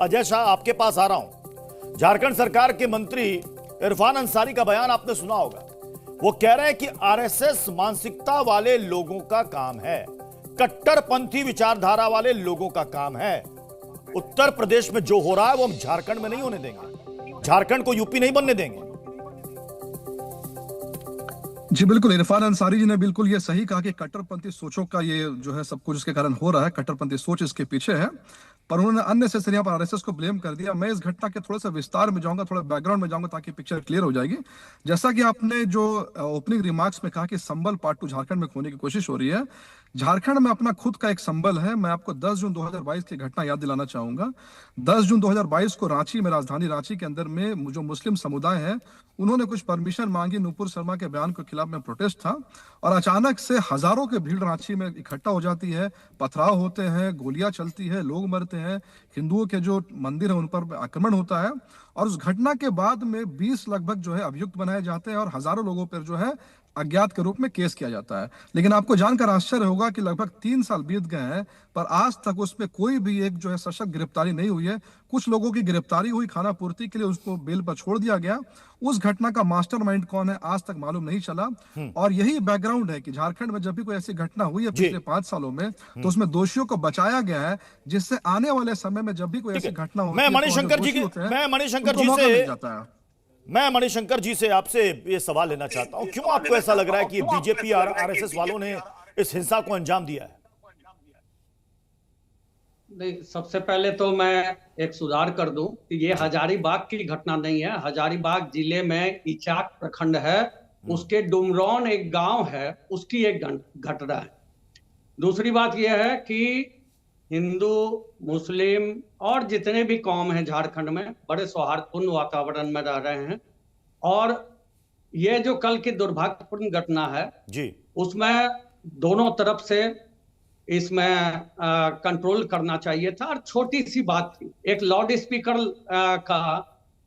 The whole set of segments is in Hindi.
अजय शाह आपके पास आ रहा हूं। झारखंड सरकार के मंत्री इरफान अंसारी का बयान आपने सुना होगा। वो कह रहे हैं कि आरएसएस मानसिकता वाले लोगों का काम है, कट्टरपंथी विचारधारा वाले लोगों का काम है। उत्तर प्रदेश में जो हो रहा है वो हम झारखंड में नहीं होने देंगे, झारखंड को यूपी नहीं बनने देंगे। जी बिल्कुल, इरफान अंसारी जी ने बिल्कुल ये सही कहा कि कट्टरपंथी सोचों का ये जो है सब कुछ इसके कारण हो रहा है, कट्टरपंथी सोच इसके पीछे है। पर उन्होंने अननेसेसरी यहाँ पर आरएसएस को ब्लेम कर दिया। मैं इस घटना के थोड़ा सा विस्तार में जाऊंगा, थोड़ा बैकग्राउंड में जाऊंगा ताकि पिक्चर क्लियर हो जाएगी। जैसा कि आपने जो ओपनिंग रिमार्क्स में कहा कि संबल पार्ट 2 झारखंड में खोने की कोशिश हो रही है, झारखंड में अपना खुद का एक संबल है। मैं आपको 10 जून 2022 की घटना याद दिलाना चाहूंगा। 10 जून 2022 को रांची में, राजधानी रांची के अंदर में जो मुस्लिम समुदाय है, उन्होंने कुछ परमिशन मांगी। नुपुर शर्मा के बयान के खिलाफ में प्रोटेस्ट था और अचानक से हजारों की भीड़ रांची में इकट्ठा हो जाती है, पथराव होते हैं, गोलियां चलती है, लोग मरते हैं, हिंदुओं के जो मंदिर है उन पर आक्रमण होता है। और उस घटना के बाद में 20 लगभग जो है अभियुक्त बनाए जाते हैं और हजारों लोगों पर जो है अज्ञात के रूप में केस किया जाता है। लेकिन आपको जानकर आश्चर्य होगा कि लगभग 3 साल बीत गए हैं पर आज तक उसमें कोई भी एक जो है सशक्त गिरफ्तारी नहीं हुई है। कुछ लोगों की गिरफ्तारी हुई, खाना पूर्ति के लिए उसको बेल पर छोड़ दिया गया। उस घटना का मास्टरमाइंड कौन है आज तक मालूम नहीं चला। और यही बैकग्राउंड है कि झारखंड में जब भी कोई ऐसी घटना हुई है पिछले 5 सालों में, तो उसमें दोषियों को बचाया गया है, जिससे आने वाले समय में जब भी कोई ऐसी घटना होती है, मैं मणिशंकर जी से आपसे ये सवाल लेना चाहता हूं, क्यों आपको ऐसा लग रहा है कि बीजेपी और आरएसएस वालों ने इस हिंसा को अंजाम दिया है? नहीं, सबसे पहले तो मैं एक सुधार कर दूं कि ये हजारीबाग की घटना नहीं है। हजारीबाग जिले में इचाक प्रखंड है, उसके डुमरौन एक गांव है, उसकी एक घटना है। दूसरी बात यह है कि हिंदू, मुस्लिम और जितने भी कौम हैं झारखंड में बड़े सौहार्दपूर्ण वातावरण में रह रहे हैं। और ये जो कल की दुर्भाग्यपूर्ण घटना है जी, उसमें दोनों तरफ से इसमें कंट्रोल करना चाहिए था। और छोटी सी बात थी, एक लाउड स्पीकर का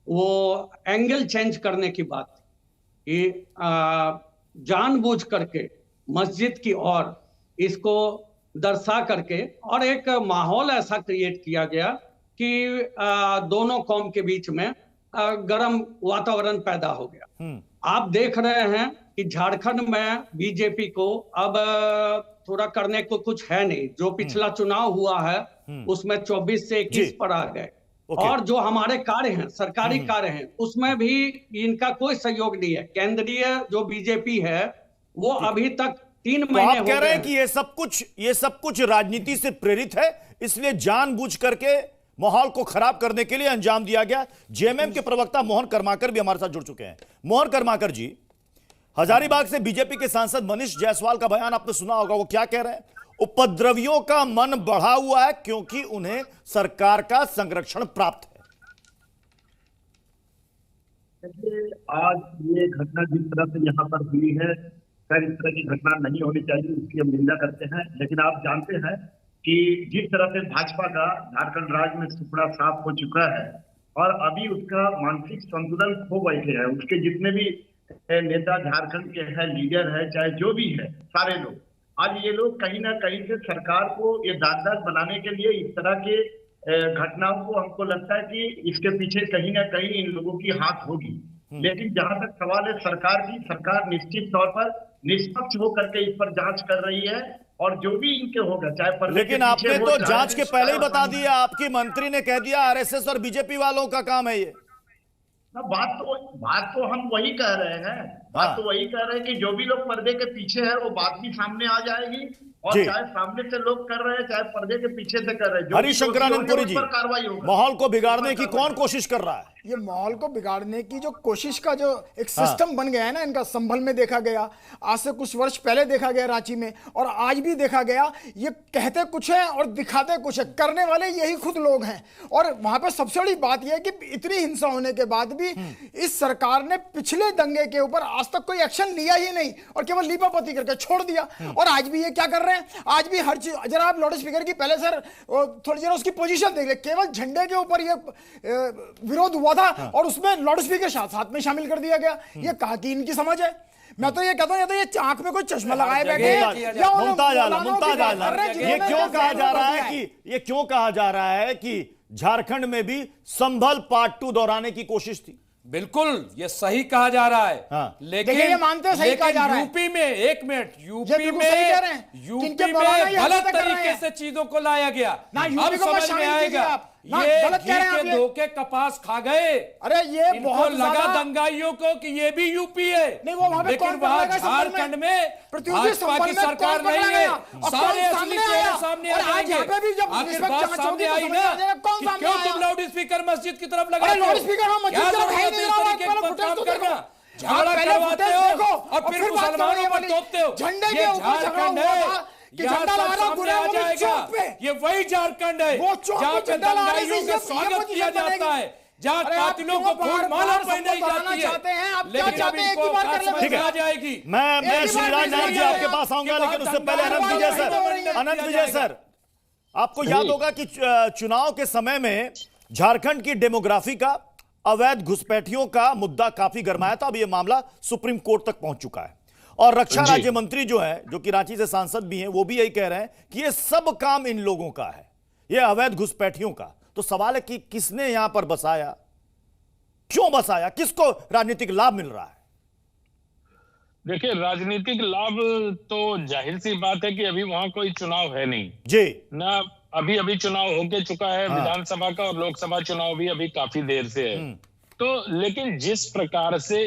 वो एंगल चेंज करने की बात थी कि जानबूझ करके मस्जिद की ओर इसको दर्शा करके और एक माहौल ऐसा क्रिएट किया गया कि दोनों कौम के बीच में गर्म वातावरण पैदा हो गया। आप देख रहे हैं कि झारखंड में बीजेपी को अब थोड़ा करने को कुछ है नहीं। जो पिछला चुनाव हुआ है उसमें 24 से 21 पर आ गए। और जो हमारे कार्य हैं, सरकारी कार्य हैं, उसमें भी इनका कोई सहयोग नहीं है। केंद्रीय जो बीजेपी है वो अभी तक 3 महीने आप कह रहे हैं कि ये सब कुछ राजनीति से प्रेरित है, इसलिए जानबूझ करके माहौल को खराब करने के लिए अंजाम दिया गया। जेएमएम के प्रवक्ता मोहन कर्माकर भी हमारे साथ जुड़ चुके हैं। मोहन कर्माकर जी, हजारीबाग से बीजेपी के सांसद मनीष जायसवाल का बयान आपने सुना होगा। वो क्या कह रहे हैं? उपद्रवियों का मन बढ़ा हुआ है क्योंकि उन्हें सरकार का संरक्षण प्राप्त है। आज ये घटना जिस तरह से यहाँ पर हुई है, खैर इस तरह की घटना नहीं होनी चाहिए, उसकी हम निंदा करते हैं। लेकिन आप जानते हैं कि जिस तरह से भाजपा का झारखंड राज्य में सुपड़ा साफ हो चुका है और अभी उसका मानसिक संतुलन खो बैठे हैं। उसके जितने भी नेता झारखंड के हैं, लीडर है, चाहे जो भी है, सारे लोग आज ये लोग कहीं ना कहीं से सरकार को ये दागदार बनाने के लिए इस तरह के घटनाओं को, हमको लगता है कि इसके पीछे कहीं ना कहीं इन लोगों की हाथ होगी। लेकिन जहां तक सवाल है सरकार की, सरकार निश्चित तौर पर निष्पक्ष होकर के इस पर जांच कर रही है और जो भी इनके होगा, चाहे लेकिन आपने तो जांच के पहले ही बता दिया, आपकी मंत्री ने कह दिया आरएसएस और बीजेपी वालों का काम है ये। बात तो हम वही कह रहे हैं, बात तो वही कह रहे हैं कि जो भी लोग पर्दे के पीछे है वो बात भी सामने आ जाएगी। और चाहे सामने से लोग कर रहे हैं, चाहे पर्दे के पीछे से कर रहे हैं, हरिशंकरानंदपुरी जी, कार्रवाई होगी। माहौल को बिगाड़ने की कौन कोशिश कर रहा है? ये माहौल को बिगाड़ने की जो कोशिश का जो एक सिस्टम बन गया है ना इनका, संभल में देखा गया, आज से कुछ वर्ष पहले देखा गया रांची में, और आज भी देखा गया। ये कहते कुछ है और दिखाते कुछ है, करने वाले यही खुद लोग हैं। और वहां पे सबसे बड़ी बात यह है कि इतनी हिंसा होने के बाद भी इस सरकार ने पिछले दंगे के ऊपर आज तक कोई एक्शन लिया ही नहीं और केवल लीपापोती करके छोड़ दिया। और आज भी ये क्या कर रहे हैं, आज भी हर चीज, जरा आप लाउड स्पीकर की पहले सर थोड़ी जरा उसकी पोजीशन देख ले, केवल झंडे के ऊपर ये विरोध हुआ था और उसमें लाउड स्पीकर साथ में शामिल कर दिया गया। ये कहा कि इनकी समझ है। मैं तो ये कहता हूं, या तो ये आंख में कोई चश्मा लगाए बैठे या मुमताज आलम, ये क्यों कहा जा रहा है कि झारखंड में भी संभल पार्ट 2 दोहराने की कोशिश थी। बिल्कुल ये सही कहा जा रहा है। हाँ। लेकिन ये मानते हैं सही कहा जा रहा है। यूपी में, एक मिनट, यूपी बिल्कुल सही कह रहे हैं। यूपी जिनके में पुराना ये गलत हरकतें कर रहे तरीके हैं। से चीजों को लाया गया। ना यूपी अब को मत समझ में शामिल कीजिए आएगा आप। ना ये गलत कह रहे हैं घी आप के ये। धोखे कपास खा गए। अरे ये इनको बहुत लगा ज्यादा- दंगाइयों को कि ये भी यूपी है। नहीं, वो वहां पे लेकिन कौन कर वहां लेगा संभल में? झारखंड में प्रतियोगी भाजपा संभल की में सरकार कौन नहीं पकड़ा है। गया? और सारे कौन असली सामने चेहरे आया? सामने आ और आज जाएंगे। यहाँ पे भी जब आखिर इस वक्त बात जांच सामने होगी तो आई समझ ना में आ जाएगा कौन कि सामने क्यों आया। तुम लाउड स्पीकर मस्जिद की तरफ लगाते अरे हो? लाउड स्पीकर हम मस्जिद क्या की तरफ है ही जरूरत नहीं, इस आप तरीके पहले का फुटेज काम तो करना? देखो। झगड़ा आप पहले करवाते फुटेज हो देखो और फिर बात मुसलमानों करने पर वाली। तोपते हो। झंडे ये के ऊपर झगड़ा झारखंड हुआ है। था कि यहाँ झंडा सब लहरा सामने पूरे आ वो भी जाएगा। चौक पे। ये वही झारखंड है वो चौक जहाँ पे पे झंडा लहराने से दंगाइयों का ये स्वागत पोजीशन किया जाता बनेगी। है, जहाँ अरे आप कातिलों क्यों को खून बार-बार माला सबको पहनाई बताना जाती चाहते हैं? आप है। क्या लेकिन चाहते अब हैं? एक ही इनको बार कर समझ लेते में हैं। आ जाएगी। मैं एक ही बार श्रीराज में नाथ जी समझ आपके आया पास आऊंगा, कि लेकिन बहुत उससे पहले दंगा अनंत विजय हो रही है। सर, अनंत विजय सर, आपको याद होगा कि चुनाव के समय में झारखंड की डेमोग्राफी का, अवैध घुसपैठियों का मुद्दा काफी गरमाया था। अब यह मामला सुप्रीम कोर्ट तक पहुंच चुका है और रक्षा राज्य मंत्री जो है, जो कि रांची से सांसद भी हैं, वो भी यही कह रहे हैं कि यह सब काम इन लोगों का है, यह अवैध घुसपैठियों का। तो सवाल है कि किसने यहां पर बसाया, क्यों बसाया, किसको राजनीतिक लाभ मिल रहा है? देखिए, राजनीतिक लाभ तो जाहिर सी बात है कि अभी वहां कोई चुनाव है नहीं जी ना। अभी चुनाव होके चुका है, हाँ। विधानसभा का और लोकसभा चुनाव भी अभी काफी देर से है। तो लेकिन जिस प्रकार से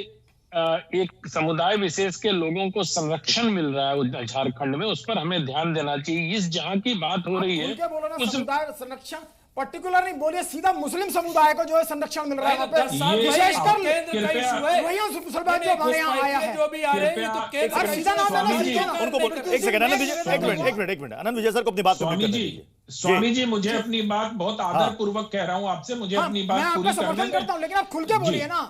एक समुदाय विशेष के लोगों को संरक्षण मिल रहा है झारखंड में, उस पर हमें ध्यान देना चाहिए। इस जहां की बात हो रही है, बोलो ना, उस समुदाय संरक्षण पर्टिकुलर नहीं बोलिए, सीधा मुस्लिम समुदाय को जो है संरक्षण मिल रहा है वहाँ पे। 10 साल विशेषकर केंद्र का इशू है। वही मुसलमान जो हमारे यहाँ आया है। जो भी आ रहे हैं ये तो केंद्र आप का सीधा इशू नाम है। लेना सीखिए ना। उनको बोल, एक सेकंड आनंद विजय, एक मिनट आनंद विजय सर को अपनी बात स्वामी कंप्लीट जी, करने दीजिए। स्वामी जी, मुझे अपनी बात बहुत आदर पूर्वक कह रहा हूं आपसे, मुझे हाँ, अपनी मैं बात आपका पूरी समर्थन करने करता हूँ, लेकिन आप खुल के बोलिए ना।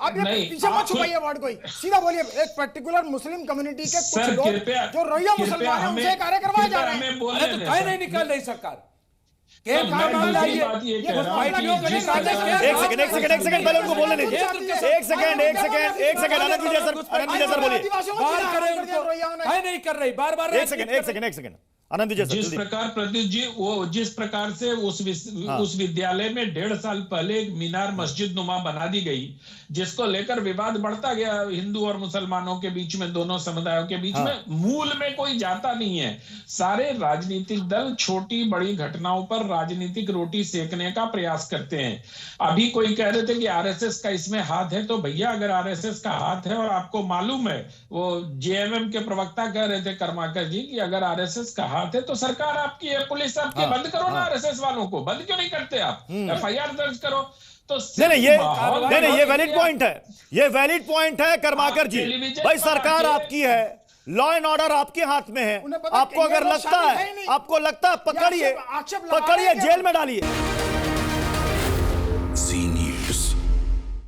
आप ये नहीं, पीछे मत आप छुपाइए वर्ड कोई, सीधा बोलिए। एक पर्टिकुलर मुस्लिम कम्युनिटी के कुछ सर, लोग कृपया जो रोहिंग्या मुसलमान हैं, उनसे कार्य करवाए जा रहे हैं। हमें बोलने अरे तो दें, कहे सर। नहीं निकाल रही सरकार। सर, केंद्र का मैं मामला दूसरी ये बात ये ये कह रहा हूं घुसपैठियों कि को नहीं जिस साझा प्रकार- किया। एक सेकंड पहले उनको बोलने दीजिए। केंद्र के एक सेकंड आनंद विजय सर बोलिए। बार करें उनको, कहे नहीं कर रही, बार बार एक सेकंड आनंद विजय सर जिस जल्दी। प्रकार प्रत्युष जी, वो जिस प्रकार से उस विद्यालय में 1.5 साल पहले एक मीनार मस्जिद नुमा बना दी गई, जिसको लेकर विवाद बढ़ता गया हिंदू और मुसलमानों के बीच में, दोनों समुदायों के बीच में। मूल में कोई जाता नहीं है। सारे राजनीतिक दल छोटी बड़ी घटनाओं पर राजनीतिक रोटी सेकने का प्रयास करते हैं। अभी कोई कह रहे थे कि आरएसएस का इसमें हाथ है, तो भैया अगर आरएसएस का हाथ है और आपको मालूम है, वो जेएमएम के प्रवक्ता कह रहे थे कर्माकर जी कि अगर आरएसएस का हाथ है तो सरकार आपकी है, पुलिस आपकी है, बंद करो ना आरएसएस वालों को। बंद क्यों नहीं करते आप? एफआईआर दर्ज करो। तो नहीं ये वैलिड पॉइंट है, ये वैलिड पॉइंट है कर्माकर जी। टेलीविजन भाई पर सरकार आके- आपकी है, लॉ एंड ऑर्डर आपके हाथ में है। उन्हें पता आपको कि अगर ये लोग लगता शामिल है ही है, नहीं। आपको लगता है, पकड़िए, आक्षेप लगा पकड़िए, रहे हैं। जेल में डालिए। सीन